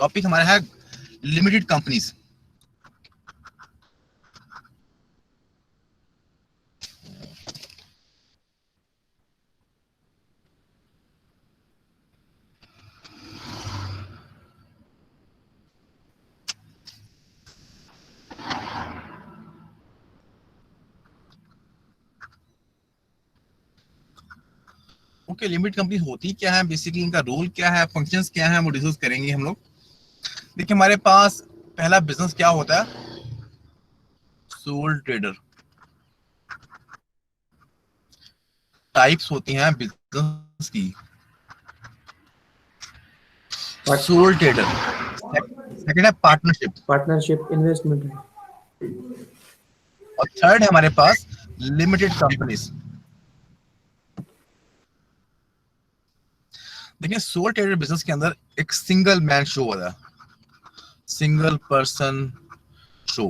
Topic हमारा है limited companies. Okay, limited company होती क्या है, बेसिकली इनका रोल क्या है, फंक्शंस क्या है, वो डिस्कस करेंगे हम लोग। देखिए हमारे पास पहला बिजनेस क्या होता है, सोल ट्रेडर। टाइप्स होती हैं बिजनेस की। सोल ट्रेडर, सेकंड है पार्टनरशिप, पार्टनरशिप, इन्वेस्टमेंट, और थर्ड है हमारे पास लिमिटेड कंपनीज। देखिए सोल ट्रेडर बिजनेस के अंदर एक सिंगल मैन शो होता है, सिंगल पर्सन शो।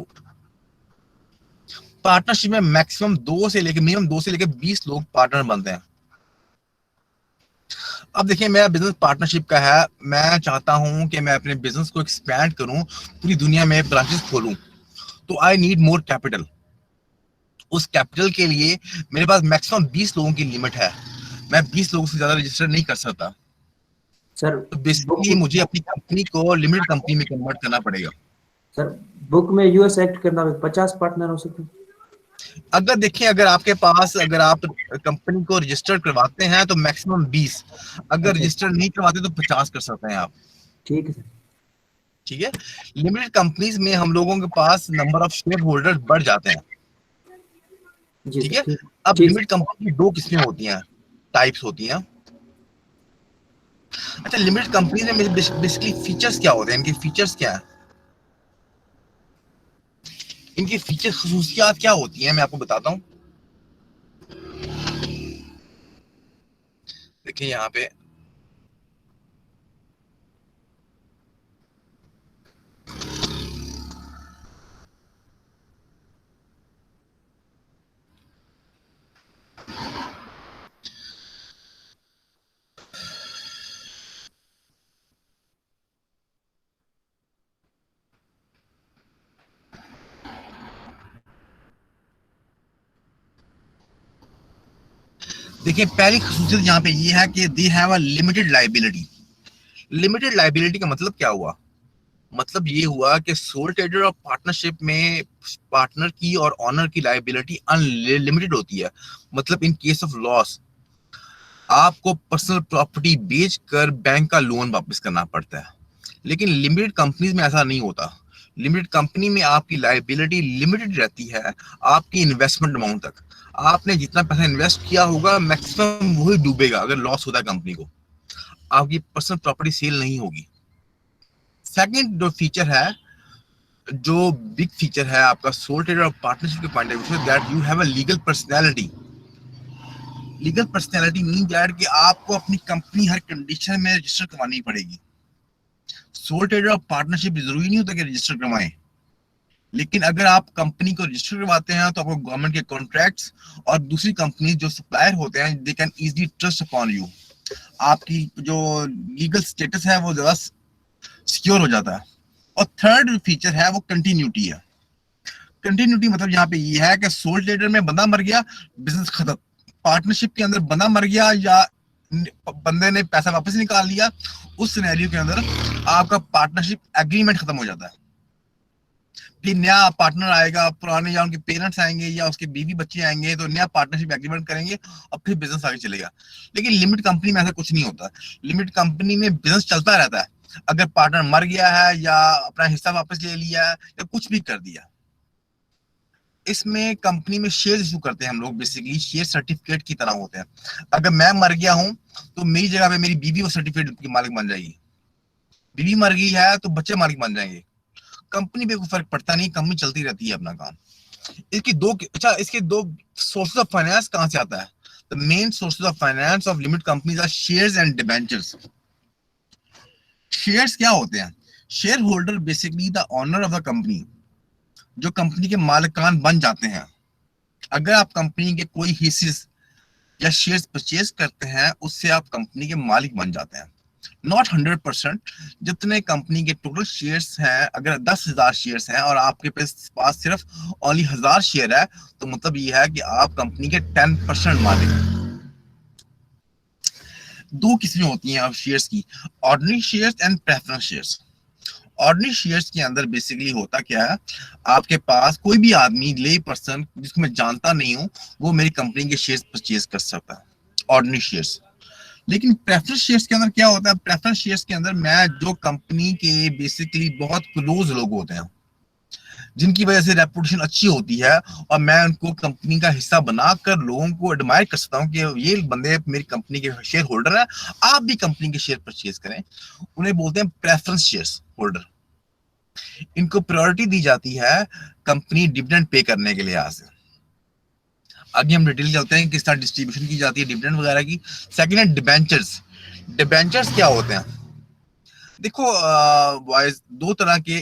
पार्टनरशिप में मैक्सिमम मिनिमम 2 से लेकर 20 लोग पार्टनर बनते हैं। अब देखिए मेरा बिजनेस पार्टनरशिप का है, मैं चाहता हूं कि मैं अपने बिजनेस को एक्सपैंड करूं, पूरी दुनिया में ब्रांचेस खोलूं, तो आई नीड मोर कैपिटल। उस कैपिटल के लिए मेरे पास मैक्सिमम 20 लोगों की लिमिट है, मैं 20 लोगों से ज्यादा रजिस्टर नहीं कर सकता। सर। तो बेसिकली बुक मुझे अपनी कंपनी को लिमिटेड कंपनी में कन्वर्ट करना पड़ेगा। सर बुक में यूएस एक्ट करना 50 पार्टनर हो सकते हैं। अगर देखिए अगर आपके पास, अगर आप कंपनी को रजिस्टर करवाते हैं तो मैक्सिमम 20, अगर अच्छा, रजिस्टर नहीं करवाते तो 50 कर सकते हैं आप। ठीक है सर। ठीक है, लिमिटेड कंपनीज में हम लोगों के पास नंबर ऑफ शेयर होल्डर बढ़ जाते हैं। जी ठीक सर, है, ठीक। अब ठीक लिमिटेड कंपनी की दो किस्में होती हैं, टाइप्स होती हैं। अच्छा, लिमिटेड कंपनीज में बेसिकली फीचर्स क्या होते हैं, इनके फीचर्स क्या है, इनकी फीचर खसूसियात क्या होती हैं, मैं आपको बताता हूँ। देखिए यहाँ पे देखिए पहली खसूसियत यहाँ पे ये है कि they have a limited liability. Limited liability का मतलब क्या हुआ, मतलब ये हुआ कि सोल ट्रेडर और पार्टनरशिप में पार्टनर की और ऑनर की लाइबिलिटी अनलिमिटेड होती है। मतलब इन केस ऑफ लॉस आपको पर्सनल प्रॉपर्टी बेचकर बैंक का लोन वापस करना पड़ता है, लेकिन लिमिटेड कंपनीज में ऐसा नहीं होता। लिमिटेड कंपनी में आपकी लाइबिलिटी लिमिटेड रहती है आपकी इन्वेस्टमेंट अमाउंट तक। आपने जितना पैसा इन्वेस्ट किया होगा मैक्सिमम वही डूबेगा, अगर लॉस होता है कंपनी को आपकी पर्सनल प्रॉपर्टी सेल नहीं होगी। सेकंड जो फीचर है, जो बिग फीचर है आपका सोल ट्रेडर और पार्टनरशिप के पॉइंट ऑफ व्यू से, that you have a legal personality. Legal personality mean that कि आपको अपनी कंपनी हर कंडीशन में रजिस्टर करवानी पड़ेगी। सोल ट्रेडर और पार्टनरशिप जरूरी नहीं होता कि रजिस्टर करवाएं, लेकिन अगर आप कंपनी को रजिस्टर करवाते हैं तो आपको गवर्नमेंट के कॉन्ट्रैक्ट्स और दूसरी कंपनी जो सप्लायर होते हैं they can easily trust upon you. आपकी जो लीगल स्टेटस है वो ज्यादा सिक्योर हो जाता है। और थर्ड फीचर है वो कंटिन्यूटी है। कंटिन्यूटी मतलब यहाँ पे ये है कि सोल ट्रेडर में बंदा मर गया, बिजनेस खत्म। पार्टनरशिप के अंदर बंदा मर गया या बंदे ने पैसा वापस निकाल लिया, उस सिनेरियो के अंदर आपका पार्टनरशिप एग्रीमेंट खत्म हो जाता है। फिर नया पार्टनर आएगा, पुराने या उनके पेरेंट्स आएंगे या उसके बीवी बच्चे आएंगे तो नया पार्टनरशिप एग्रीमेंट करेंगे और फिर बिजनेस आगे चलेगा। लेकिन लिमिट कंपनी में ऐसा कुछ नहीं होता। लिमिट कंपनी में बिजनेस चलता रहता है, अगर पार्टनर मर गया है या अपना हिस्सा वापस ले लिया है या कुछ भी कर दिया। इसमें कंपनी में शेयर इशू करते हैं हम लोग, बेसिकली शेयर सर्टिफिकेट की तरह होते हैं। अगर मैं मर गया हूं तो मेरी जगह पे मेरी बीवी वो सर्टिफिकेट की मालिक बन जाएगी, बीवी मर गई है तो बच्चे मालिक बन जाएंगे। कंपनी पे कोई फर्क पड़ता नहीं, कंपनी चलती रहती है अपना काम। इसके दो सोर्सेज ऑफ फाइनेंस कहां से आता है। The main sources of finance of limited companies are shares and debentures. Shares क्या होते हैं, shareholder basically the owner of the company, जो कंपनी के मालिकान बन जाते हैं। अगर आप कंपनी के कोई हिस्से या शेयर्स परचेज करते हैं उससे आप कंपनी के मालिक बन जाते हैं। नॉट 100%। जितने कंपनी के टोटल शेयर्स हैं, अगर 10,000 शेयर्स हैं और आपके पास सिर्फ ओनली 1,000 शेयर है, तो मतलब ये है कि आप कंपनी के 10% मालिक हैं। दो किस्में होती हैं अब शेयर्स की, ordinary shares and preference shares. Ordinary shares के अंदर बेसिकली होता क्या है, आपके पास कोई भी आदमी, ले पर्सन जिसको मैं जानता नहीं हूं, वो मेरी कंपनी के शेयर्स परचेज कर सकता है, ऑर्डिनरी शेयर्स। लेकिन प्रेफरेंस शेयर्स के अंदर क्या होता है, प्रेफरेंस शेयर्स के अंदर मैं जो कंपनी के बेसिकली बहुत क्लोज लोग होते हैं, जिनकी वजह से रेपुटेशन अच्छी होती है, और मैं उनको कंपनी का हिस्सा बनाकर लोगों को एडमायर कर सकता हूँ कि ये बंदे मेरी कंपनी के शेयर होल्डर है, आप भी कंपनी के शेयर परचेज करें, उन्हें बोलते हैं प्रेफरेंस शेयर्स होल्डर। इनको प्रायोरिटी दी जाती है कंपनी डिविडेंड पे करने के लिहाज से। आगे हम डिटेल चलते हैं किस तरह डिस्ट्रीब्यूशन की जाती है डिविडेंड वगैरह की। सेकंड है डिबेंचर्स। डिबेंचर्स क्या होते हैं, देखो बॉयज, दो तरह के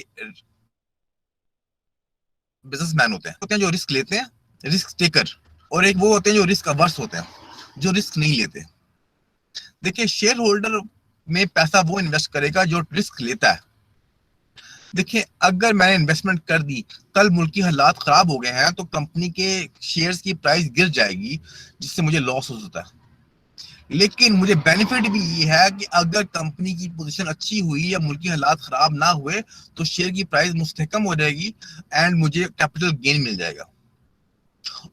बिजनेसमैन होते हैं जो रिस्क लेते हैं, रिस्क टेकर, और एक वो होते हैं जो रिस्क अवर्स होते हैं, जो रिस्क नहीं लेते। देखिए, शेयर होल्डर में पैसा वो इन्वेस्ट करेगा जो रिस्क लेता है। देखिए, अगर मैंने इन्वेस्टमेंट कर दी, कल मुल्क की हालात खराब हो गए हैं, तो कंपनी के शेयर्स की प्राइस गिर जाएगी, जिससे मुझे लॉस हो सकता है। लेकिन मुझे बेनिफिट भी ये है कि अगर कंपनी की पोजीशन अच्छी हुई या मुल्क की हालात खराब ना हुए, तो शेयर की प्राइस मुस्तहकम हो जाएगी एंड मुझे कैपिटल गेन मिल जाएगा।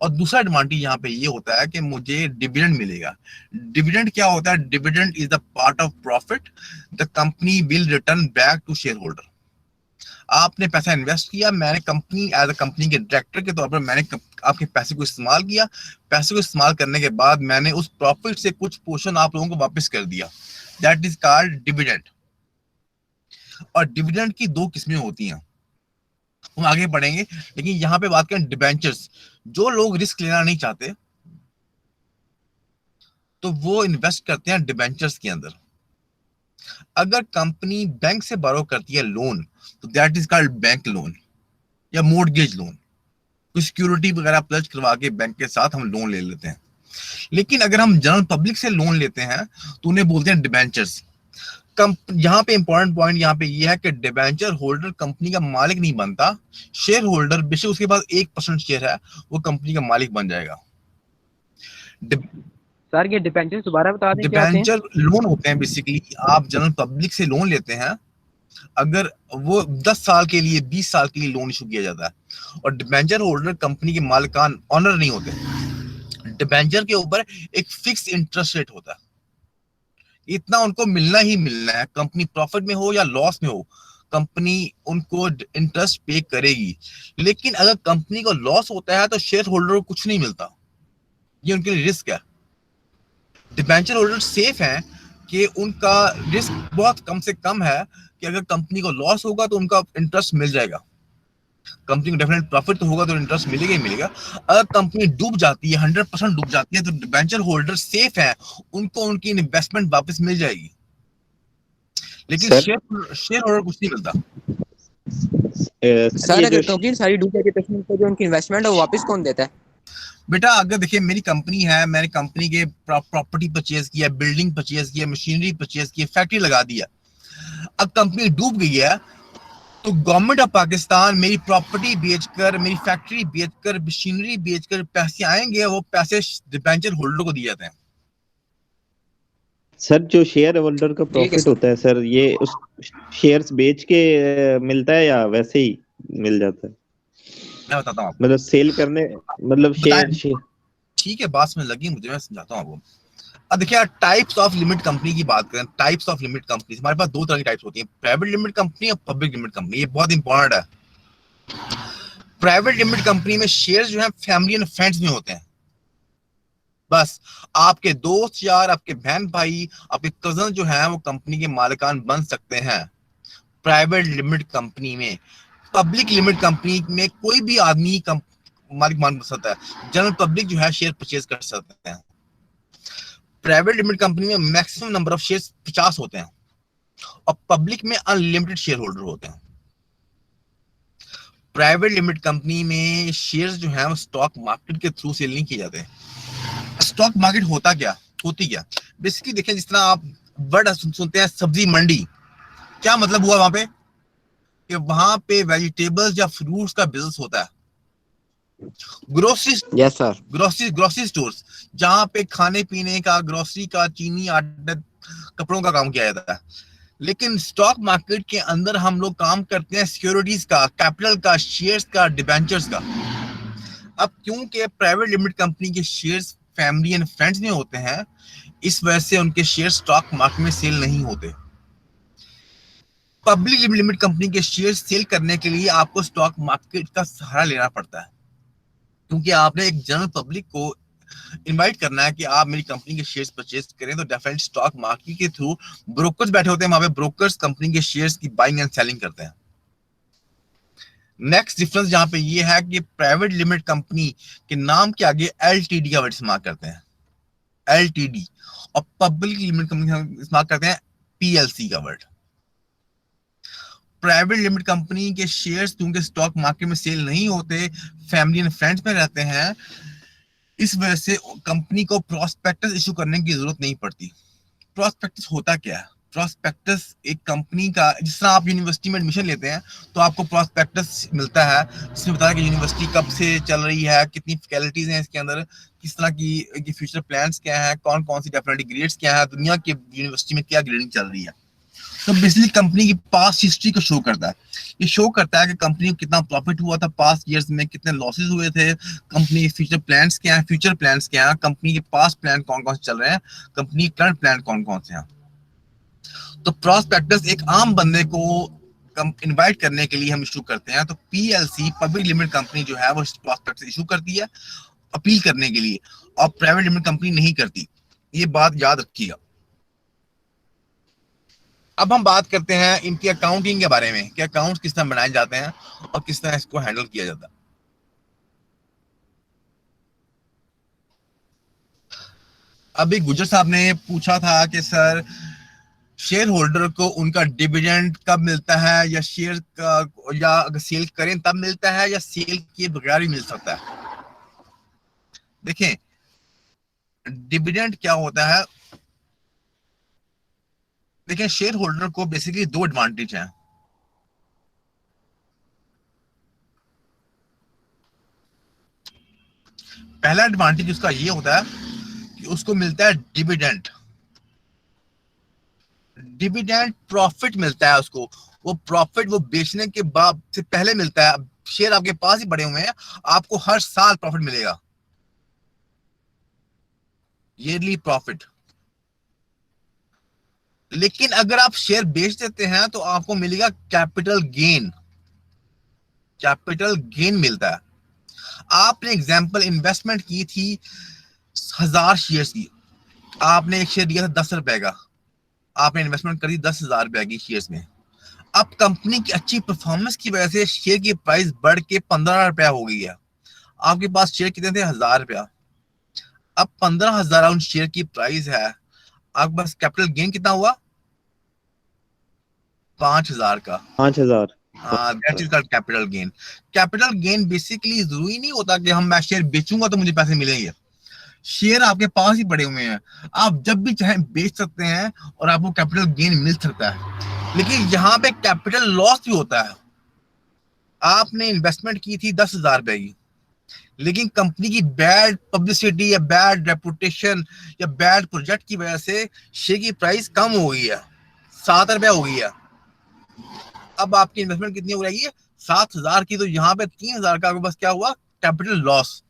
और दूसरा एडवांटेज यहाँ पे ये होता है कि मुझे डिविडेंड मिलेगा। डिविडेंड क्या होता है, dividend is the part of profit the company will return back to shareholder. आपने पैसा इन्वेस्ट किया, मैंने कंपनी एज अ कंपनी के डायरेक्टर के तौर पर मैंने आपके पैसे को इस्तेमाल किया, पैसे को इस्तेमाल करने के बाद मैंने उस प्रॉफिट से कुछ पोर्शन आप लोगों को वापस कर दिया, दैट इज कॉल्ड डिविडेंड। और डिविडेंड की दो किस्में होती हैं, हम आगे बढ़ेंगे, लेकिन यहाँ पे बात करें डिबेंचर्स। जो लोग रिस्क लेना नहीं चाहते तो वो इन्वेस्ट करते हैं डिबेंचर्स के अंदर। अगर कंपनी बैंक से बारो करती है लोन, तो that is called bank loan या मोर्गेज लोन। कोई सिक्योरिटी वगैरह प्लस करवा के बैंक के साथ हम लोन ले लेते हैं। लेकिन अगर हम जनरल पब्लिक से लोन लेते हैं तो उन्हें बोलते हैं डिबेंचर्स। यहाँ पे इंपॉर्टेंट पॉइंट यहाँ पे ये है कि डिबेंचर होल्डर कंपनी का मालिक नहीं बनता। शेयर होल्डर बेशक उसके पास 1% शेयर है, वो कंपनी का मालिक बन जाएगा। सर ये डिबेंचर दोबारा बता दें क्या होते हैं? डिबेंचर लोन होते हैं, बेसिकली आप जनरल पब्लिक से लोन लेते हैं, अगर वो 10 साल के लिए 20 साल के लिए लोन इशू किया जाता है। और डिबेंचर होल्डर कंपनी के मालिकान ऑनर नहीं होते। डिबेंचर के ऊपर एक फिक्स इंटरेस्ट रेट होता है, इतना उनको मिलना ही मिलना है, कंपनी प्रॉफिट में हो या लॉस में हो, कंपनी उनको इंटरेस्ट पे करेगी। लेकिन अगर कंपनी को लॉस होता है तो शेयर होल्डर को कुछ नहीं मिलता, ये उनके लिए रिस्क है। डिबेंचर होल्डर सेफ हैं कि उनका रिस्क बहुत कम से कम है कि अगर कंपनी को लॉस होगा तो उनका इंटरेस्ट मिल जाएगा, कंपनी को डेफिनेट प्रॉफिट तो होगा तो इंटरेस्ट मिलेगा ही मिलेगा। अगर कंपनी डूब जाती है, 100% डूब जाती है, तो डिबेंचर होल्डर सेफ है, उनको उनकी इन्वेस्टमेंट वापस मिल जाएगी। लेकिन शेयर होल्डर कुछ नहीं मिलता। सर अगर कंपनी सारी डूब जाती है तो जो उनकी इन्वेस्टमेंट है वो वापस कौन देता है? बेटा, अगर देखिए मेरी कंपनी है, मैंने कंपनी के प्रॉपर्टी परचेज किया, बिल्डिंग परचेज किया, मशीनरी परचेज की, फैक्ट्री लगा दिया, अब कंपनी डूब गई है, तो गवर्नमेंट ऑफ पाकिस्तान मेरी प्रॉपर्टी बेचकर, मेरी फैक्ट्री बेचकर, मशीनरी बेचकर पैसे आएंगे, वो पैसे डिबेंचर होल्डर को दिए जाते हैं। सर जो शेयर होल्डर का प्रॉफिट होता है सर, ये उस शेयर्स बेच के मिलता है या वैसे ही मिल जाता है? मैं बताता हूँ, मतलब सेल करने, मतलब शेयर। ठीक है, बात में लगी मुझे, मैं समझाता हूँ आपको। अब देखिए, टाइप्स ऑफ लिमिट कंपनी की बात करें, टाइप्स ऑफ लिमिट कंपनी, हमारे पास दो तरह की टाइप्स होती है, प्राइवेट लिमिट कंपनी और पब्लिक लिमिट कंपनी। ये बहुत इंपॉर्टेंट है। प्राइवेट लिमिट कंपनी में शेयर जो है फैमिली एंड फ्रेंड्स में होते हैं, बस आपके दोस्त यार, आपके बहन भाई, आपके कजन जो है वो कंपनी के मालिकान बन सकते हैं प्राइवेट लिमिट कंपनी में। पब्लिक लिमिट कंपनी में कोई भी आदमी मालिक बन सकता है, जनरल पब्लिक जो है शेयर परचेज कर सकते हैं। प्राइवेट लिमिटेड कंपनी में मैक्सिमम नंबर ऑफ शेयर्स 50 होते हैं और पब्लिक में अनलिमिटेड शेयर होल्डर होते हैं। प्राइवेट लिमिटेड कंपनी में शेयर्स जो है वो स्टॉक मार्केट के थ्रू सेल नहीं किए जाते। स्टॉक मार्केट होती क्या बेसिकली देखिए, जिस तरह आप वर्ड सुनते हैं सब्जी मंडी, क्या मतलब हुआ वहां पे कि वहां पे वेजिटेबल्स या फ्रूट्स का बिजनेस होता है। Grocery yes sir. Grocery stores, जहां पे खाने पीने का, ग्रोसरी का, चीनी, आटा, कपड़ों का काम किया जाता है। लेकिन स्टॉक मार्केट के अंदर हम लोग काम करते हैं सिक्योरिटीज का, कैपिटल का, शेयर्स का, डिबेंचर्स का। अब क्योंकि प्राइवेट लिमिटेड कंपनी के शेयर्स फैमिली एंड फ्रेंड्स में होते हैं, इस वजह से उनके शेयर स्टॉक मार्केट में सेल नहीं होते। पब्लिक लिमिटेड कंपनी के शेयर सेल करने के लिए आपको स्टॉक मार्केट का सहारा लेना पड़ता है, क्योंकि आपने एक जनरल पब्लिक को इनवाइट करना है कि आप मेरी कंपनी के शेयर्स परचेज करें। तो डेफिनेटली स्टॉक मार्केट के थ्रू ब्रोकर्स बैठे होते हैं, वहां पे ब्रोकर्स कंपनी के शेयर्स की बाइंग एंड सेलिंग करते हैं। नेक्स्ट डिफरेंस जहां पे ये है कि प्राइवेट लिमिटेड कंपनी के नाम के आगे एलटीडी का वर्ड इस्तेमाल करते हैं, एलटीडी, और पब्लिक लिमिटेड कंपनी इस्तेमाल करते हैं पीएलसी का वर्ड। प्राइवेट लिमिटेड कंपनी के शेयर्स क्योंकि स्टॉक मार्केट में सेल नहीं होते, फैमिली एंड फ्रेंड्स में रहते हैं, इस वजह से कंपनी को प्रोस्पेक्टस इशू करने की जरूरत नहीं पड़ती। प्रोस्पेक्टस होता क्या है? प्रोस्पेक्टस एक कंपनी का, जिस तरह आप यूनिवर्सिटी में एडमिशन लेते हैं तो आपको प्रोस्पेक्टस मिलता है, जिसमें बताया कि यूनिवर्सिटी कब से चल रही है, कितनी फैकल्टीज हैं इसके अंदर, किस तरह की फ्यूचर प्लान्स क्या है, कौन कौन सी डेफिनेटली ग्रेड्स क्या है, दुनिया की यूनिवर्सिटी में क्या ग्रेडिंग चल रही है। तो बेसिकली कंपनी की पास्ट हिस्ट्री को शो करता है। ये शो करता है कि कंपनी को कितना प्रॉफिट हुआ था पास्ट ईयर्स में, कितने लॉसेस हुए थे, कंपनी के फ्यूचर प्लान्स क्या है, कंपनी के पास्ट प्लान कौन कौन से चल रहे हैं, कंपनी के करंट प्लान कौन कौन से हैं। तो प्रॉस्पेक्टस एक आम बंदे को इनवाइट करने के लिए हम इशू करते हैं। तो पीएलसी पब्लिक लिमिटेड कंपनी जो है वो प्रॉस्पेक्टस इशू करती है अपील करने के लिए, और प्राइवेट लिमिटेड कंपनी नहीं करती। ये बात याद रखिएगा। अब हम बात करते हैं इनकी अकाउंटिंग के बारे में कि अकाउंट्स किस तरह बनाए जाते हैं और किस तरह इसको हैंडल किया जाता है। अभी गुजर साहब ने पूछा था कि सर शेयर होल्डर को उनका डिविडेंड कब मिलता है, या शेयर का, या अगर सेल करें तब मिलता है, या सेल किए बगैर भी मिल सकता है। देखें डिविडेंड क्या होता है। देखें शेयर होल्डर को बेसिकली दो एडवांटेज हैं। पहला एडवांटेज उसका ये होता है कि उसको मिलता है डिविडेंड। डिविडेंड प्रॉफिट मिलता है उसको, वो प्रॉफिट वो बेचने के बाद से पहले मिलता है। शेयर आपके पास ही पड़े हुए हैं, आपको हर साल प्रॉफिट मिलेगा, ईयरली प्रॉफिट। लेकिन अगर आप शेयर बेच देते हैं तो आपको मिलेगा कैपिटल गेन, कैपिटल गेन मिलता है। आपने एग्जांपल इन्वेस्टमेंट की थी 1000 शेयर्स की, आपने एक शेयर दिया था 10 रुपए का, आपने इन्वेस्टमेंट करी 10,000 रुपए की शेयर्स में। अब कंपनी की अच्छी परफॉर्मेंस की वजह से शेयर की प्राइस बढ़ के 15 रुपया हो गई है। आपके पास शेयर कितने थे? 1000 रुपया। अब 15,000 उन शेयर की प्राइस है, आपके पास कैपिटल गेन कितना हुआ? 5,000 का। 5,000। That is called capital gain. Capital gain basically जरूरी नहीं होता कि मैं शेयर बेचूंगा तो मुझे पैसे मिलेंगे। शेयर आपके पास ही पड़े हुए हैं, आप जब भी चाहे बेच सकते हैं और आपको कैपिटल गेन मिल सकता है। लेकिन यहाँ पे कैपिटल लॉस भी होता है। आपने इन्वेस्टमेंट की थी 10,000 रुपए की, लेकिन कंपनी की बैड पब्लिसिटी या बैड रेपुटेशन या बैड प्रोजेक्ट की वजह से शेयर की प्राइस कम हो गई है, 7 रुपया हो गई है। अब आपकी इन्वेस्टमेंट कितनी हो जाएगी? 7,000 की, तो यहाँ पे 3,000 का आपके पास क्या हुआ? Capital loss.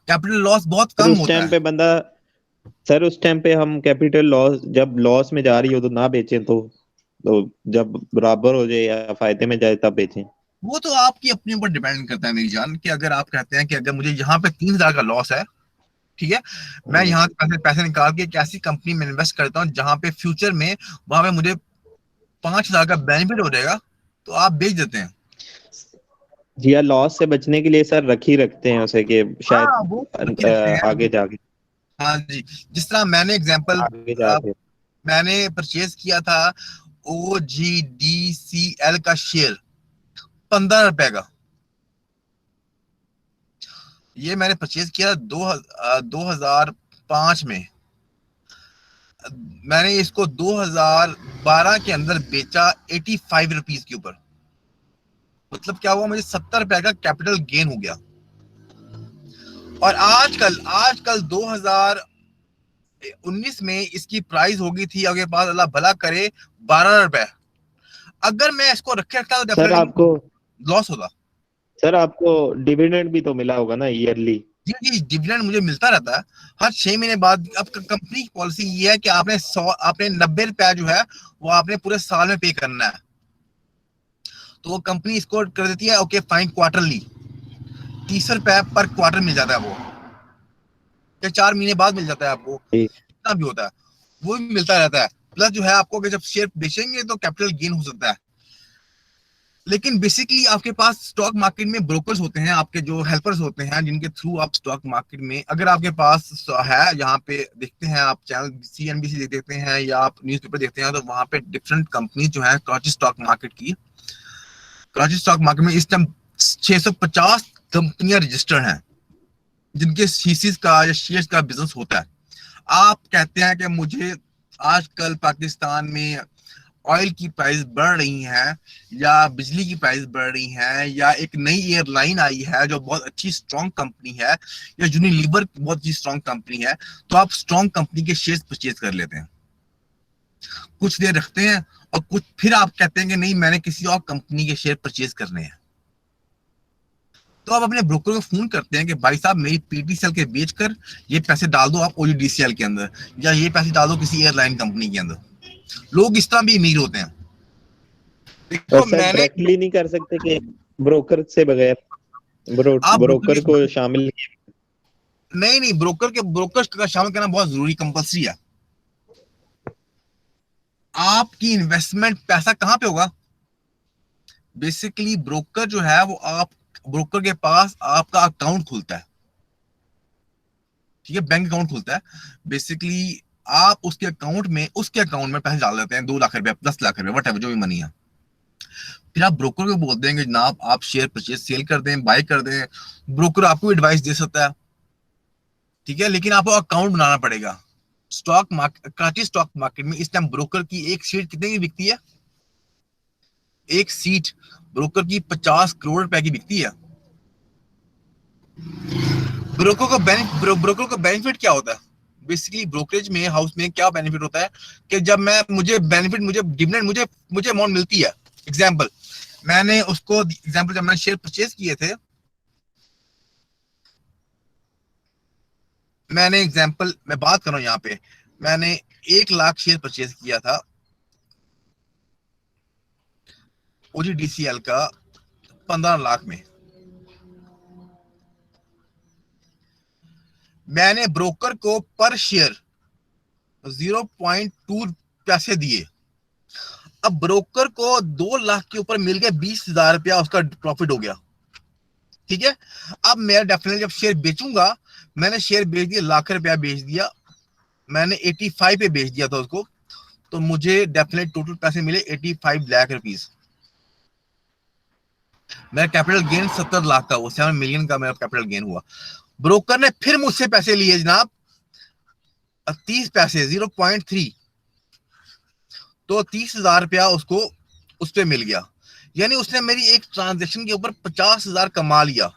कैपिटल लॉस बहुत कम उस होता टाइम है। पे बंदा, सर उस टाइम पे हम कैपिटल लॉस, जब लॉस में जा रही हो तो ना बेचें, तो जब बराबर हो जाए या फायदे में जाए तब बेचें। वो तो आपकी अपने ऊपर डिपेंड करता है मेरी जान, कि अगर आप कहते हैं कि अगर मुझे यहाँ पे 3,000 का लॉस है, ठीक है, मैं यहाँ से पैसे निकाल के एक ऐसी कंपनी में इन्वेस्ट करता हूँ जहां पे फ्यूचर में वहां पे मुझे 5,000 का बेनिफिट हो जाएगा, तो आप बेच देते हैं। जी, या लॉस से बचने के लिए सर रख ही रखते हैं उसे कि हाँ शायद वो रखे रखते हैं। आगे जाके, हाँ जी, जिस तरह मैंने एग्जांपल आगे जाके। मैंने परचेज किया था OGDCL का शेयर 15 रुपए का। ये मैंने परचेज किया 2005 में। मैंने इसको 2012 के अंदर बेचा 85 रुपीज के ऊपर। मतलब क्या हुआ, मुझे 70 रुपए का कैपिटल गेन हो गया। और आजकल 2019 में इसकी प्राइस हो गई थी, अगर पास अल्लाह भला करे, 12 रुपए। अगर मैं इसको रखे रखता तो सर डेफिनेटली आपको लॉस होता। सर आपको डिविडेंड भी तो मिला होगा ना ईयरली? जी जी, डिविडेंड मुझे मिलता रहता है हर 6 महीने बाद। अब कंपनी की पॉलिसी ये है कि आपने 90 रुपया जो है वो आपने पूरे साल में पे करना है। तो वो कंपनी इसको कर देती है, ओके फाइन, क्वार्टरली 30 रुपए पर क्वार्टर मिल जाता है वो, या 4 महीने बाद मिल जाता है आपको, इतना भी होता है, वो भी मिलता रहता है। प्लस जो है आपको जब शेयर बेचेंगे तो कैपिटल गेन हो सकता है। लेकिन बेसिकली आपके पास स्टॉक मार्केट में ब्रोकर्स होते हैं, आपके जो हेल्पर्स होते हैं, जिनके थ्रू आप स्टॉक मार्केट में, अगर आपके पास है, यहाँ पे देखते हैं आप चैनल CNBC देखते हैं या आप न्यूज़पेपर देखते हैं, तो वहां पे डिफरेंट कंपनी जो है कराची स्टॉक मार्केट की, कराची स्टॉक मार्केट में इस टाइम 650 कंपनियां रजिस्टर्ड हैं जिनके शीशीज का या शेयर्स का बिजनेस होता है। आप कहते हैं कि मुझे आजकल पाकिस्तान में ऑयल की प्राइस बढ़ रही है, या बिजली की प्राइस बढ़ रही है, या एक नई एयरलाइन आई है जो बहुत अच्छी स्ट्रॉन्ग कंपनी है, या यूनिलीवर बहुत अच्छी स्ट्रॉन्ग कंपनी है, तो आप स्ट्रॉन्ग कंपनी के शेयर्स परचेज कर लेते हैं, कुछ देर रखते हैं, और कुछ फिर आप कहते हैं कि नहीं मैंने किसी और कंपनी के शेयर परचेज करने हैं। तो आप अपने ब्रोकर को फोन करते हैं कि भाई साहब मेरी PTCL के बेचकर ये पैसे डाल दो आप OGDCL के अंदर, या ये पैसे डाल दो किसी एयरलाइन कंपनी के अंदर। लोग इस तरह भी अमीर होते हैं। तो सर डायरेक्टली नहीं कर सकते कि ब्रोकर से बगैर ब्रोकर को शामिल? नहीं, ब्रोकर का शामिल करना बहुत जरूरी, कंपल्सरी है। आपकी इन्वेस्टमेंट पैसा कहां पे होगा? बेसिकली ब्रोकर जो है वो ब्रोकर के पास आपका अकाउंट खुलता है, ठीक है, बैंक अकाउंट खुलता है। बेसिकली आप उसके अकाउंट में पैसे डाल देते हैं, 2 लाख रुपए, 10 लाख रुपए, वट जो भी मनी है। फिर आप ब्रोकर को बोल देंगे जनाब आप शेयर परचेज सेल कर दें, बाय कर दें। ब्रोकर आपको एडवाइस दे सकता है, ठीक है, लेकिन आपको अकाउंट बनाना पड़ेगा। कराची स्टॉक मार्केट में इस टाइम ब्रोकर की एक सीट कितने की बिकती है? एक सीट ब्रोकर की 50 करोड़ रुपए की बिकती है। ब्रोकर को बेनिफिट क्या होता है? बेसिकली ब्रोकरेज में हाउस में क्या बेनिफिट होता है कि जब मुझे डिविडेंड मुझे अमाउंट मिलती है। एग्जांपल जब मैंने शेयर परचेज किए थे, मैं बात कर रहा हूं यहाँ पे, मैंने 1 लाख शेयर परचेज किया था OGDCL का 15 लाख में। मैंने ब्रोकर को पर शेयर 0.2 पैसे दिए। अब ब्रोकर को 2 लाख के ऊपर मिल गया 20,000 रुपया, उसका प्रॉफिट हो गया, ठीक है। अब मैं डेफिनेटली जब शेयर बेचूंगा, मैंने शेयर बेच दिया, लाख रुपया बेच दिया, मैंने 85 पे बेच दिया था उसको, तो मुझे डेफिनेट टोटल पैसे मिले 85 लाख रुपीस। मेरा कैपिटल गेन 70 लाख का, वो 7 मिलियन का मेरा कैपिटल गेन हुआ। ब्रोकर ने फिर मुझसे पैसे लिए जनाब 30 पैसे, 0.3, तो 30,000 रुपया उसको उस पर मिल गया। यानी उसने मेरी एक ट्रांजेक्शन के ऊपर 50,000 कमा लिया।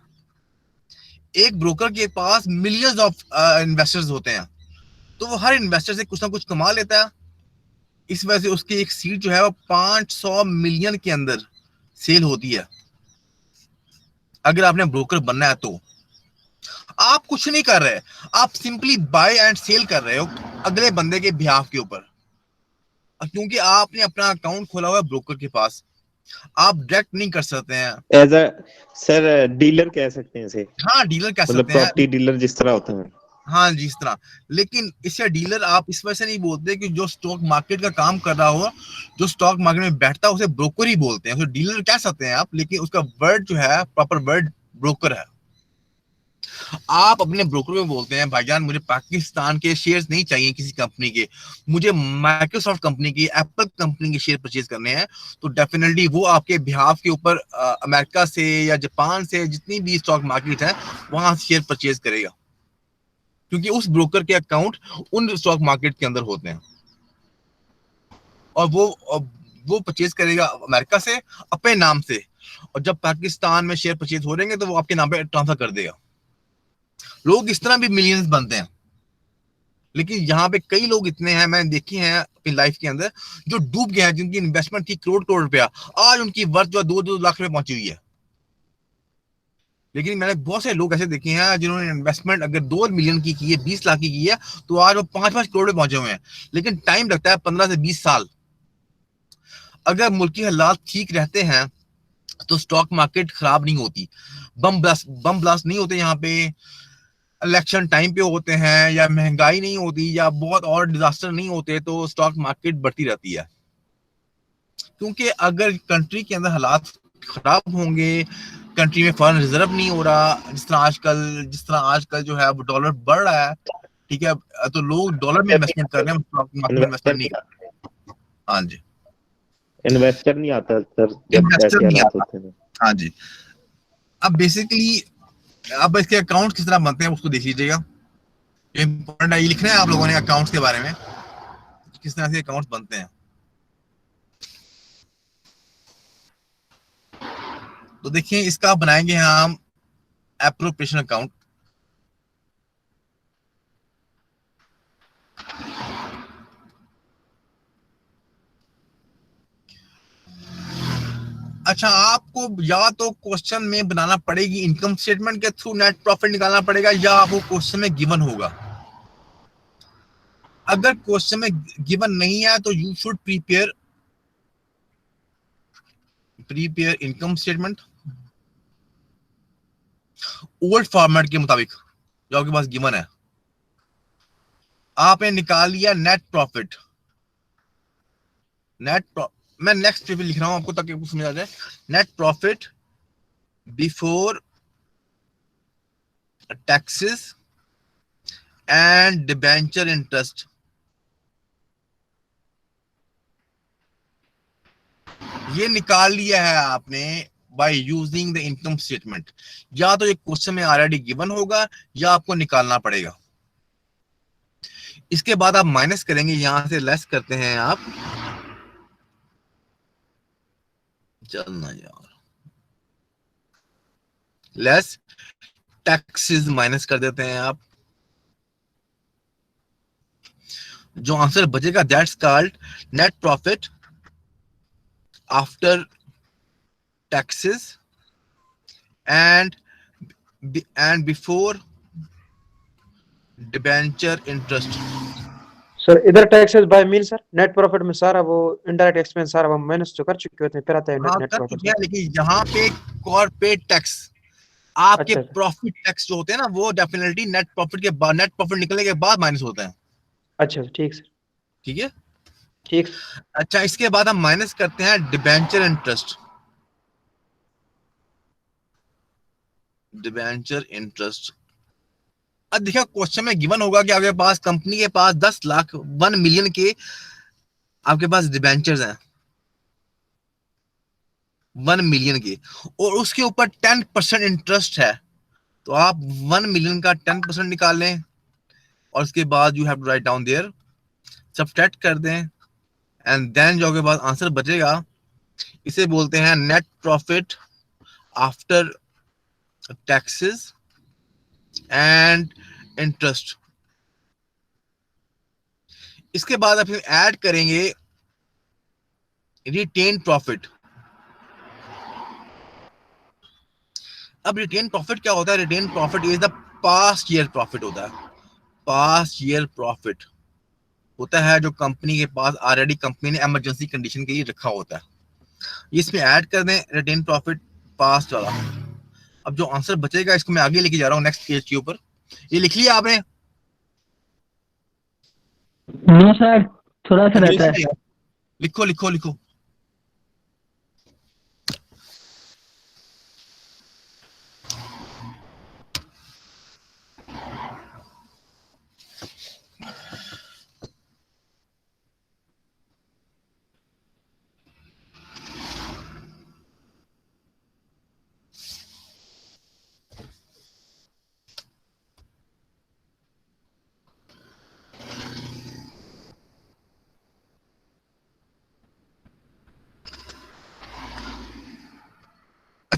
एक ब्रोकर के पास मिलियंस ऑफ इन्वेस्टर्स होते हैं, तो वो हर इन्वेस्टर से कुछ ना कुछ कमा लेता है। इस वजह से उसकी एक सीट जो है वो 500 मिलियन के अंदर सेल होती है। अगर आपने ब्रोकर बनना है तो आप कुछ नहीं कर रहे, आप सिंपली बाय एंड सेल कर रहे हो अगले बंदे के बिहाफ के ऊपर, क्योंकि आपने अपना अकाउंट खोला हुआ है ब्रोकर के पास, आप डायरेक्ट नहीं कर सकते हैं। एज अ सर डीलर कह सकते हैं इसे? हाँ, डीलर कह मतलब सकते हैं, प्रॉपर्टी डीलर जिस तरह होता है। हाँ जी, इस तरह। लेकिन इसे डीलर आप इस वजह से नहीं बोलते कि जो स्टॉक मार्केट का काम कर रहा हो, जो स्टॉक मार्केट में बैठता है, उसे ब्रोकर ही बोलते हैं। उसे डीलर कह सकते हैं आप, लेकिन उसका वर्ड जो है, प्रॉपर वर्ड ब्रोकर है। आप अपने ब्रोकर में बोलते हैं भाईजान मुझे पाकिस्तान के शेयर्स नहीं चाहिए किसी कंपनी के, मुझे माइक्रोसॉफ्ट कंपनी की, एप्पल कंपनी के शेयर परचेज करने हैं, तो डेफिनेटली वो आपके बिहाफ के ऊपर अमेरिका से या जापान से जितनी भी स्टॉक मार्केट है वहां शेयर परचेज करेगा, क्योंकि उस ब्रोकर के अकाउंट उन स्टॉक मार्केट के अंदर होते हैं। और वो परचेज करेगा अमेरिका से अपने नाम से, और जब पाकिस्तान में शेयर परचेज हो रहेंगे तो वो आपके नाम पे ट्रांसफर कर देगा। लोग इस तरह भी मिलियंस बनते हैं। लेकिन यहाँ पे कई लोग इतने हैं, मैंने देखी हैं अपनी लाइफ के अंदर, जो डूब गए हैं, जिनकी इन्वेस्टमेंट थी करोड़ करोड़ रुपया, आज उनकी वर्थ जो 2-2 लाख रुपए पहुंची हुई है। लेकिन मैंने बहुत से लोग ऐसे देखे हैं जिन्होंने इन्वेस्टमेंट अगर 2 मिलियन की है, 20 लाख की है, तो आज वो 5-5 करोड़ पे पहुंचे हुए हैं। लेकिन टाइम लगता है 15 से 20 साल। अगर मुल्क के हालात ठीक रहते हैं तो स्टॉक मार्केट खराब नहीं होती, बम ब्लास्ट नहीं होते यहाँ पे, इलेक्शन टाइम पे होते हैं, या महंगाई नहीं होती, या बहुत और डिजास्टर नहीं होते, तो स्टॉक मार्केट बढ़ती रहती है। क्योंकि अगर कंट्री के अंदर हालात खराब होंगे, कंट्री में फॉरेन रिजर्व नहीं हो रहा, जिस तरह आजकल जो है वो डॉलर बढ़ रहा है, ठीक है, तो लोग डॉलर में इन्वेस्टमेंट कर रहे हैं, स्टॉक मार्केट में इन्वेस्टर इन्वेस्टमेंट नहीं कर रहे। हाँ जी, इन्वेस्टर नहीं आता सर जब इन्वेस्टर ऐसे नहीं हालात आता। होते हैं। हाँ जी। अब बेसिकली अब इसके अकाउंट किस तरह बनते हैं उसको देख लीजिएगा। ये इंपॉर्टेंट है, ये लिखना है आप लोगों ने अकाउंट्स के बारे में, किस तरह से अकाउंट्स बनते हैं। तो देखिए, इसका बनाएंगे हम एप्रोप्रिएशन अकाउंट। अच्छा, आपको या तो क्वेश्चन में बनाना पड़ेगी इनकम स्टेटमेंट के थ्रू नेट प्रॉफिट निकालना पड़ेगा, या आपको क्वेश्चन में गिवन होगा। अगर क्वेश्चन में गिवन नहीं है तो you should prepare income statement old format के मुताबिक जो आपके पास गिवन है। आपने निकाल लिया नेट प्रॉफिट। मैं नेक्स्ट पे लिख रहा हूं आपको ताकि आपको समझ आ जाए। Net profit before taxes and debenture interest. ये निकाल लिया है आपने by using the income statement. या तो ये क्वेश्चन में ऑलरेडी गिवन होगा, या आपको निकालना पड़ेगा। इसके बाद आप माइनस करेंगे, यहां से लेस करते हैं आप, चलना यार, लेस टैक्सेस माइनस कर देते हैं आप। जो आंसर बचेगा that's called net profit after taxes and before debenture interest. Sir इधर taxes by mean sir net profit में सारा वो इनडायरेक्ट एक्सपेंस सारा वो माइनस जो कर चुके होते हैं, फिर आता है हाँ नेट कर प्रॉफिट चुके सर। हैं, लेकिन यहाँ पे कॉर्पोरेट टैक्स, आपके अच्छा प्रॉफिट टैक्स जो होते हैं ना, वो डेफिनेटली नेट प्रॉफिट के बाद, नेट प्रॉफिट निकलने के बाद माइनस होता है। अच्छा ठीक सर, ठीक है। ठीक सर। अच्छा, इसके बाद हम माइनस करते हैं डिबेंचर इंटरेस्ट। डिबेंचर इंटरेस्ट, अब देखिए क्वेश्चन में गिवन होगा कि आपके पास कंपनी के पास 10 लाख 1 मिलियन के आपके पास डिबेंचर्स हैं, 1 मिलियन के, और उसके ऊपर 10% इंटरेस्ट है। तो आप 1 मिलियन का 10% निकाल लें, और उसके बाद you have to write down there, subtract कर दें, एंड देन जो आपके पास आंसर बचेगा, इसे बोलते हैं net profit after taxes and interest. इसके बाद आप फिर ऐड करेंगे रिटेन प्रॉफिट। अब रिटेन प्रॉफिट क्या होता है? Retain profit is the past year profit होता है। पास्ट ईयर प्रॉफिट होता है जो कंपनी के पास ऑलरेडी कंपनी ने इमरजेंसी कंडीशन के लिए रखा होता है। इसमें ऐड कर दें रिटेन प्रॉफिट पास्ट वाला। अब जो आंसर बचेगा इसको मैं आगे लेके जा रहा हूँ नेक्स्ट पेज के ऊपर। ये लिख लिया आपने? नो सर, थोड़ा सा रहता है। लिखो लिखो लिखो।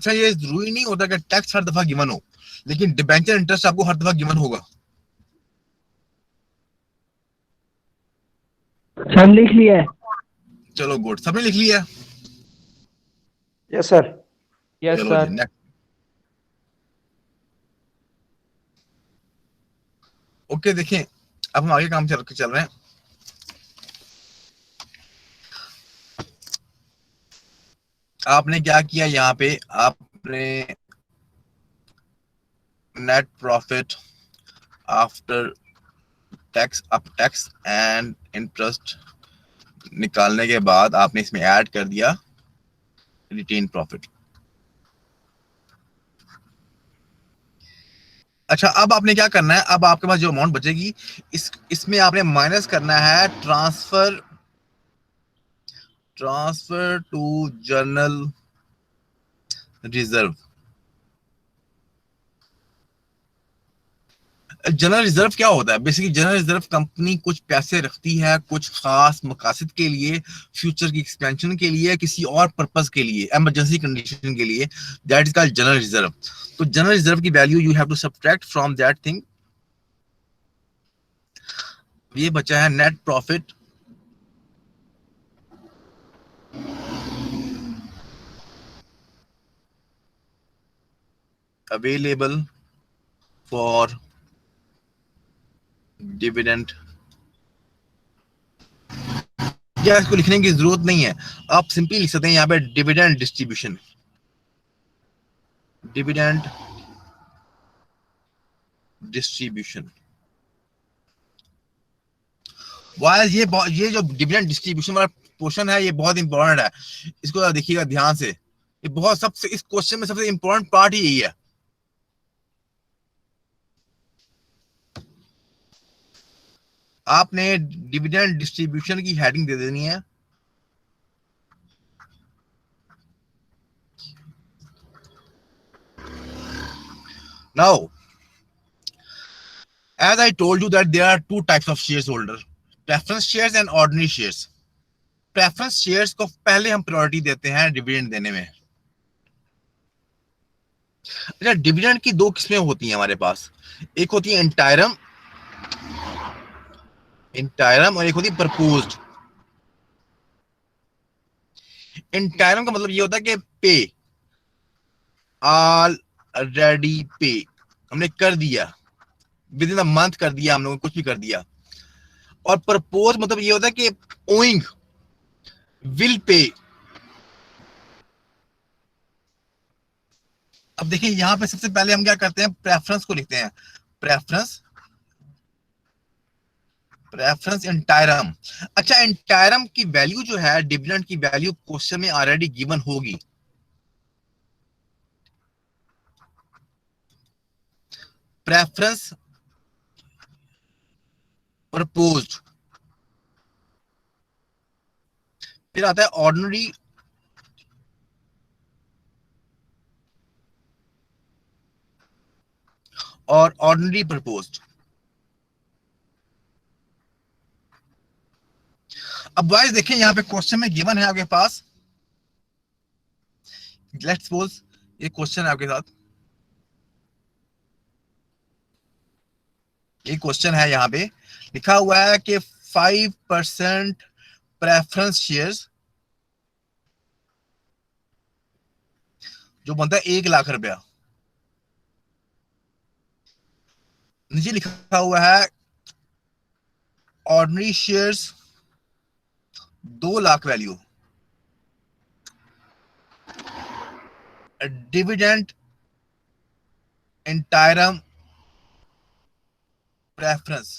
अच्छा ये जरूरी नहीं होता कि टैक्स हर दफा गिवन हो, लेकिन डिबेंचर इंटरेस्ट आपको हर दफा गिवन होगा। सर लिख लिया है। चलो गुड, सबने लिख लिया। Yes sir. यस चलो जी सर। नेक्स्ट। ओके देखें, अब हम आगे काम चल रहे हैं। आपने क्या किया यहाँ पे, आपने net profit after tax and interest निकालने के बाद आपने इसमें ऐड कर दिया रिटेन प्रॉफिट। अच्छा अब आपने क्या करना है, अब आपके पास जो अमाउंट बचेगी इसमें आपने माइनस करना है transfer to general reserve. General reserve क्या होता है? बेसिकली जनरल रिजर्व कंपनी कुछ पैसे रखती है कुछ खास मकासद के लिए, फ्यूचर की एक्सपेंशन के लिए, किसी और पर्पस के लिए, इमरजेंसी कंडीशन के लिए, that is called general reserve. तो जनरल रिजर्व की value you have to subtract from that thing. ये बचा है net profit available for dividend. या इसको लिखने की जरूरत नहीं है, आप सिंपली लिख सकते हैं यहाँ पे डिविडेंड डिस्ट्रीब्यूशन, डिविडेंड डिस्ट्रीब्यूशन। ये जो डिविडेंड डिस्ट्रीब्यूशन वाला पोर्शन है ये बहुत इंपॉर्टेंट है, इसको देखिएगा ध्यान से। ये बहुत सबसे इस क्वेश्चन में सबसे इंपॉर्टेंट पार्ट ही यही है। आपने डिविडेंड डिस्ट्रीब्यूशन की हेडिंग दे देनी है now. As I told you that there are two types of shareholder, preference shares and ordinary shares. Preference shares को पहले हम प्रायोरिटी देते हैं डिविडेंड देने में। अच्छा डिविडेंड की दो किस्में होती हैं हमारे पास, एक होती है इंटायरम और एक होती है प्रपोज्ड। इंटायरम का मतलब ये होता है कि पे ऑलरेडी पे, हमने कर दिया विद इन द मंथ, कर दिया हम लोगों ने, कुछ भी कर दिया। और प्रपोज मतलब ये होता है कि ओइंग विल पे। अब देखिए यहां पे सबसे पहले हम क्या करते हैं, प्रेफरेंस को लिखते हैं, प्रेफरेंस इंटायरम। अच्छा इंटायरम की वैल्यू जो है डिविडेंड की वैल्यू क्वेश्चन में ऑलरेडी गिवन होगी। प्रेफरेंस प्रपोज्ड, फिर आता है ऑर्डिनरी और ऑर्डिनरी प्रपोज्ड। अब वाइज देखें यहां पे क्वेश्चन में गिवन है आपके पास, लेट्स सपोज ये क्वेश्चन है आपके साथ, ये क्वेश्चन है यहाँ पे लिखा हुआ है कि 5% प्रेफरेंस शेयर्स जो बनता है 1 लाख रुपया, नीचे लिखा हुआ है ordinary shares 2 lakh value, dividend interim preference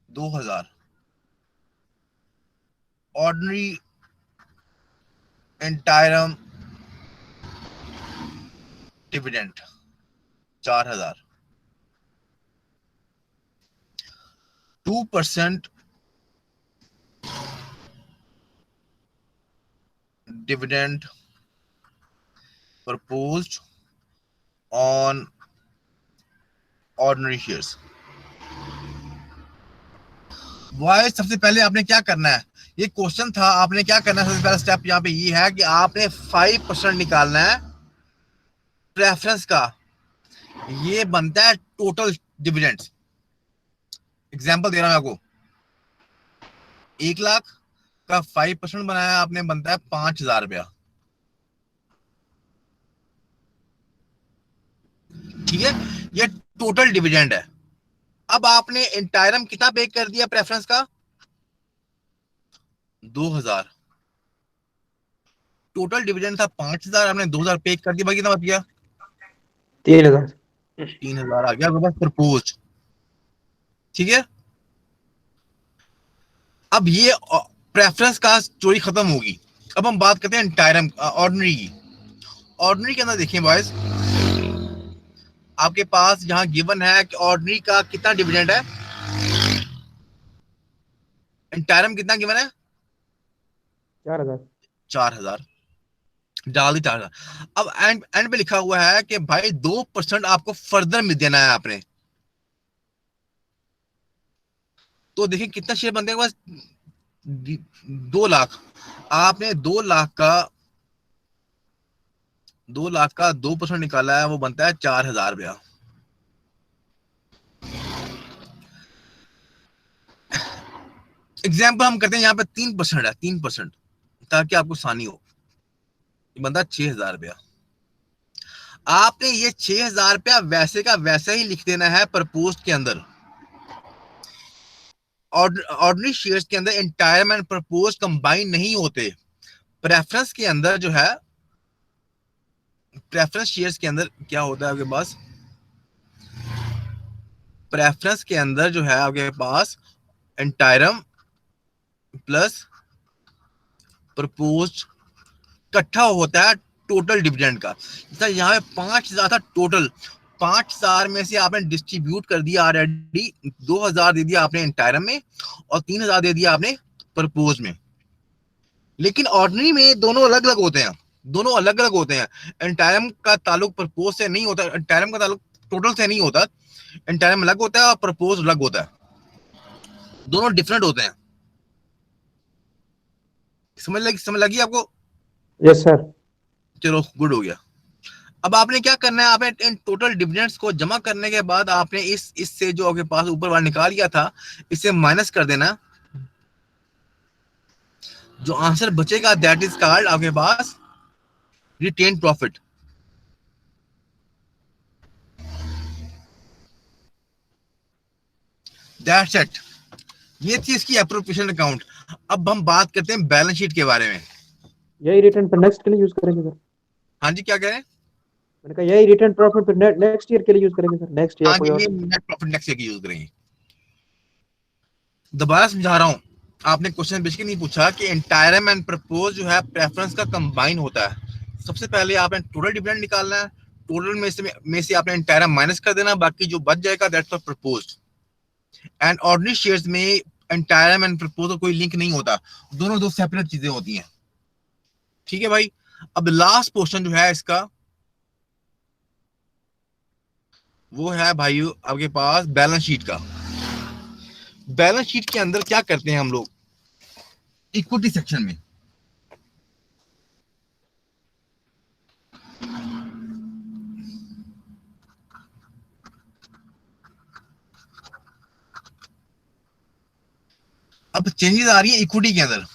2000, ordinary interim dividend 4000, 2% dividend proposed on ordinary shares। वाइस सबसे पहले आपने क्या करना है, ये क्वेश्चन था, आपने क्या करना है सबसे पहला स्टेप यहाँ पे ये है कि आपने 5% निकालना है प्रेफरेंस का ये बनता है टोटल डिविडेंड्स। एग्जांपल दे रहा हूं आपको, 1 लाख का 5% बनाया आपने, बनता है 5,000 रुपया। ठीक है, ये टोटल डिविडेंड है। अब आपने इंटायरम कितना पे कर दिया प्रेफरेंस का? 2,000। टोटल डिविडेंड था 5,000, आपने 2,000 पे कर दिया, भाई कितना बच गया? 3,000। 3,000 आ गया आपके पास प्रपोज। ठीक है, अब ये प्रेफरेंस का चोरी खत्म होगी। अब हम बात करते हैं इंटायरम ऑर्डिनरी की। ऑर्डिनरी के अंदर देखिए बॉयज, आपके पास यहां गिवन है कि ऑर्डिनरी का कितना डिविडेंड है, इंटायरम कितना गिवन है? 4,000। 4,000। डाल दी 4,000। अब एंड एंड पे लिखा हुआ है कि भाई 2% आपको फर्दर में देना है आपने। तो देखिए कितना शेयर बनते हैं बस 2 लाख। आपने 2 लाख का 2% निकाला है, वो बनता है 4,000 रुपया। एग्जाम्पल हम करते हैं, यहाँ पे 3% है, 3%, ताकि आपको आसानी हो। ये बनता है 6,000 रुपया। आपने ये 6,000 रुपया वैसे का वैसा ही लिख देना है प्रपोज के अंदर। ऑर्डिनरी शेयर्स के अंदर इंटायरम एंड प्रपोज कंबाइन नहीं होते। प्रेफरेंस के अंदर जो है, प्रेफरेंस शेयर्स के अंदर क्या होता है आपके पास? प्रेफरेंस के अंदर जो है आपके पास इंटायरम प्लस प्रपोज इकट्ठा होता है टोटल डिविडेंड का। जैसा यहाँ पे 5,000 था टोटल, 5,000 में से आपने डिस्ट्रीब्यूट कर दिया ऑलरेडी, 2,000 दे दिया आपने इंटायरम में और 3,000 दे दिया आपने प्रपोज में। लेकिन ऑर्डिनरी में दोनों अलग अलग होते हैं, दोनों अलग अलग होते हैं। इंटायरम का ताल्लुक प्रपोज से नहीं होता, इंटायरम का ताल्लुक टोटल से नहीं होता। इंटायरम अलग होता है और प्रपोज अलग होता है, दोनों डिफरेंट होते हैं। समझ लगी आपको? Yes sir. चलो गुड हो गया। अब आपने क्या करना है, आपने इन टोटल डिविडेंड्स को जमा करने के बाद आपने इससे जो आपके पास ऊपर वाला निकाल लिया था, इसे माइनस कर देना। जो आंसर बचेगा दैट इज कॉल्ड आपके पास रिटेन प्रॉफिट। That's it. ये थी इसकी एप्रोप्रिएशन अकाउंट। अब हम बात करते हैं बैलेंस शीट के बारे में। यही रिटर्न पर नेक्स्ट के लिए यूज करेंगे सर? हाँ जी, क्या कह रहे हैं? मैंने कहा यही रिटर्न प्रॉफिट पर नेक्स्ट ईयर के लिए यूज करेंगे सर, नेक्स्ट या हाँ कोई जी, और? ये नेट प्रॉफिट नेक्स्ट ईयर की यूज करेंगे। दोबारा समझा रहा हूं, आपने क्वेश्चन बेसिकली नहीं पूछा कि इंटायरम एंड प्रपोज जो है प्रेफरेंस का कंबाइन होता है। सबसे पहले आपने टोटल डिविडेंड निकालना है, टोटल में से आपने इंटायरम माइनस कर देना, बाकी जो बच जाएगा that's for proposed. And ordinary shares में इंटायरम एंड प्रपोज कोई लिंक नहीं होता, दोनों दो सेपरेट चीजें होती हैं। ठीक है भाई। अब लास्ट पोर्शन जो है इसका, वो है भाई आपके पास बैलेंस शीट का। बैलेंस शीट के अंदर क्या करते हैं हम लोग, इक्विटी सेक्शन में अब चेंजेस आ रही है इक्विटी के अंदर।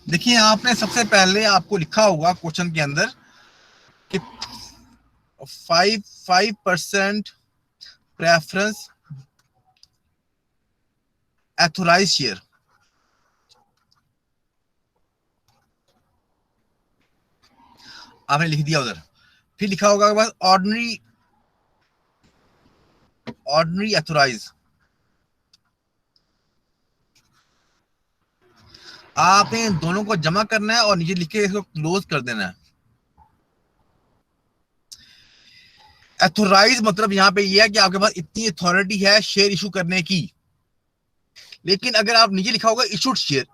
देखिए आपने सबसे पहले आपको लिखा होगा क्वेश्चन के अंदर कि 5% प्रेफरेंस एथोराइज शेयर। आपने लिख दिया उधर, फिर लिखा होगा बस ऑर्डिनरी एथोराइज। आपने इन दोनों को जमा करना है और नीचे लिख के इसको क्लोज कर देना है। एथोराइज मतलब यहां पे ये है कि आपके पास इतनी अथॉरिटी है शेयर इशू करने की। लेकिन अगर आप नीचे लिखा होगा issued share,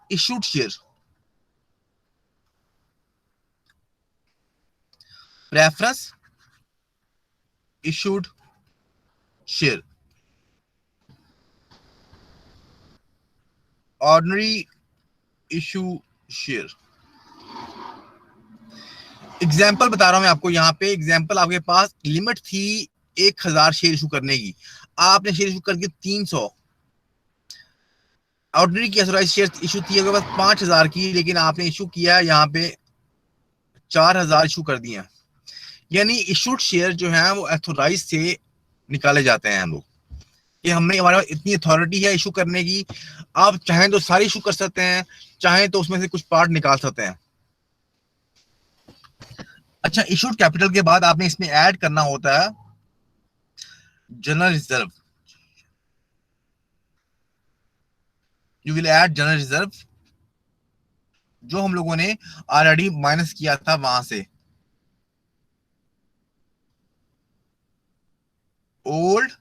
preference issued share, ordinary issue share. Example बता रहा हूं मैं आपको, यहाँ पे एग्जाम्पल, आपके पास लिमिट थी 1000 शेयर इशू करने की, आपने शेयर इशू करके 300, ऑर्डिनरी की अथोराइज शेयर इशू थी आपके पास 5000 की, लेकिन आपने इशू किया यहाँ पे 4000 इशू कर दिए। यानी इशूड शेयर जो है वो अथोराइज से निकाले जाते हैं हम लोग, कि हमने, हमारे पास इतनी अथॉरिटी है इशू करने की, आप चाहें तो सारी इशू कर सकते हैं, चाहें तो उसमें से कुछ पार्ट निकाल सकते हैं। अच्छा, इशूड कैपिटल के बाद आपने इसमें ऐड करना होता है general reserve. You will add general reserve, जो हम लोगों ने ऑलरेडी माइनस किया था वहां से, ओल्ड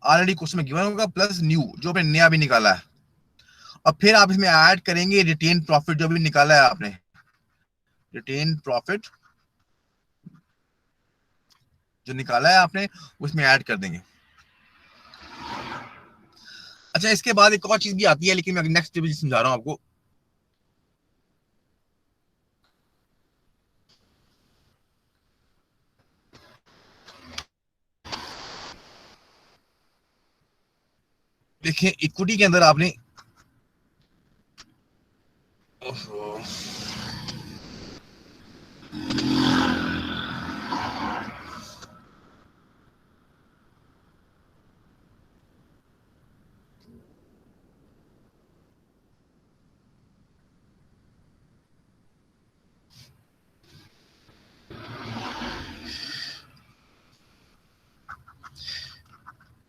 ऑलरेडी क्वेश्चन में गिवन होगा, प्लस न्यू जो आपने नया भी निकाला है, और फिर आप इसमें ऐड करेंगे रिटेन प्रॉफिट जो भी निकाला है आपने, रिटेन प्रॉफिट जो निकाला है आपने उसमें ऐड कर देंगे। अच्छा, इसके बाद एक और चीज भी आती है, लेकिन मैं नेक्स्ट टेबल समझा रहा हूं आपको। देखिए, इक्विटी के अंदर आपने,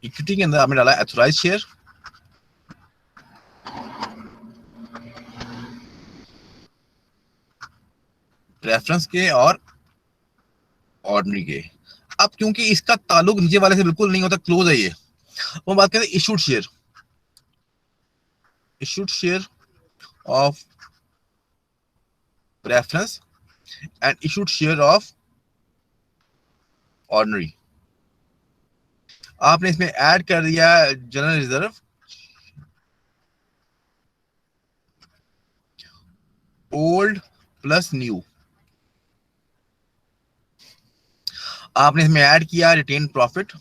इक्विटी के अंदर आपने डाला एथोराइज शेयर, रेफरेंस के और ऑर्डिनरी के। अब क्योंकि इसका ताल्लुक नीचे वाले से बिल्कुल नहीं होता, क्लोज है ये, वो बात करते हैं issued share, issued share of reference and issued share of ordinary. आपने इसमें ऐड कर दिया general reserve, old plus new, आपने इसमें ऐड किया रिटेन प्रॉफिट,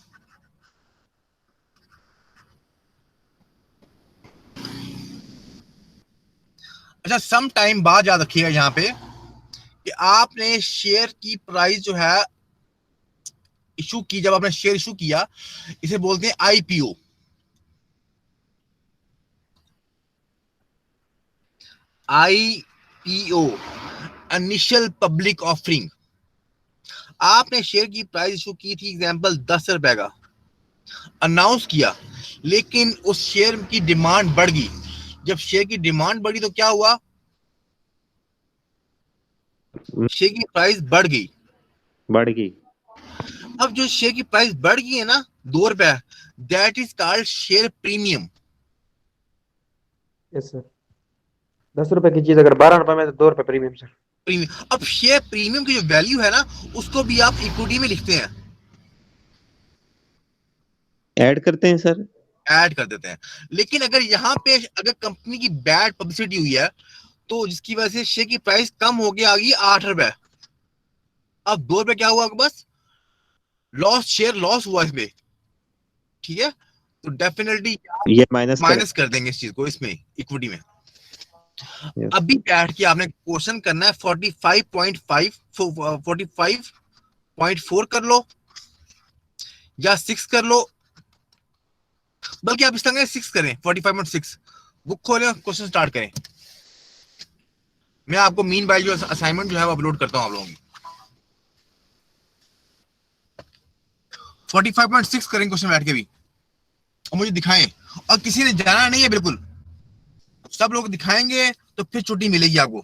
अच्छा, सम टाइम बाद याद रखिएगा यहाँ पे कि आपने शेयर की प्राइस जो है इशू की, जब आपने शेयर इशू किया, इसे बोलते हैं IPO, IPO, initial public offering. आपने शेयर की प्राइस इशू की थी, एग्जांपल 10 रुपए का, अनाउंस किया, लेकिन उस शेयर की डिमांड बढ़ गई। जब शेयर की डिमांड बढ़ी तो क्या हुआ, शेयर की प्राइस बढ़ गई, बढ़ गई। अब जो शेयर की प्राइस बढ़ गई है ना 2 रुपए, that is called share premium. Yes sir, 10 रुपए की चीज अगर 12 रुपए में तो 2 रुपए प्रीमियम सर। प्रीमियम, अब शेयर प्रीमियम की जो वैल्यू है ना, उसको भी आप इक्विटी में लिखते हैं, ऐड करते हैं सर, ऐड कर देते हैं। लेकिन अगर यहाँ पे अगर कंपनी की बैड पब्लिसिटी हुई है, तो जिसकी वजह से शेयर की प्राइस कम हो गई, आ गई 8 रुपए, अब 2 रुपए क्या हुआ, बस लॉस, शेयर लॉस हुआ इसमें, ठीक है, तो डेफिनेटली ये माइनस कर देंगे इस चीज को इसमें, इक्विटी में। Yes. अभी बैठ के आपने क्वेश्चन करना है 45.5, 45.4 कर लो या 6 कर लो, बल्कि आप इस तरह 6 करें, 45.6, बुक खोलें और क्वेश्चन स्टार्ट करें। मैं आपको मीन बाय जो असाइनमेंट जो है वो अपलोड करता हूं आप लोगों की। 45.6 करें क्वेश्चन बैठ के भी, और मुझे दिखाएं, और किसी ने जाना नहीं है बिल्कुल, सब लोग दिखाएंगे तो फिर छुट्टी मिलेगी आपको।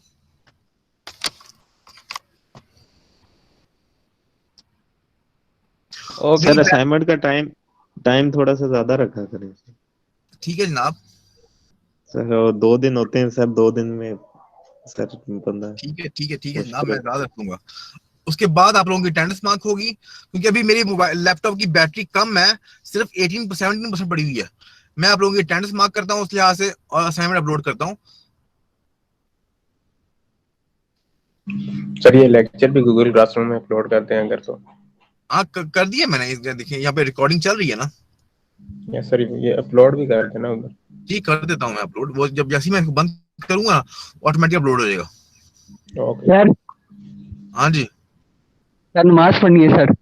सर असाइनमेंट का टाइम थोड़ा सा ज्यादा रखा करें ठीक है जनाब, सर, और 2 दिन होते हैं सर, 2 दिन में सर बंदा ठीक है जनाब, मुश्किल मैं याद रखूंगा। उसके बाद आप लोगों की अटेंडेंस मार्क होगी, क्योंकि अभी मेरी मोबाइल लैपटॉप की बैटरी कम है, सिर्फ 17% पड़ी हुई है। मैं आप लोगों की अटेंडेंस मार्क करता हूँ उस लिहाज से, और असाइनमेंट अपलोड करता हूँ। सर ये लेक्चर भी गूगल क्लासरूम में अपलोड करते हैं अगर तो? हाँ कर दिया मैंने, देखिए यहाँ पे रिकॉर्डिंग चल रही है ना। यस सर, ये अपलोड भी कर देना उधर। ठीक कर देता हूँ मैं अपलोड, वो जब जैसे ही मैं बंद करूंगा ऑटोमेटिक अपलोड हो जाएगा। ओके सर हाँ जी सर नमाज पढ़नी है सर।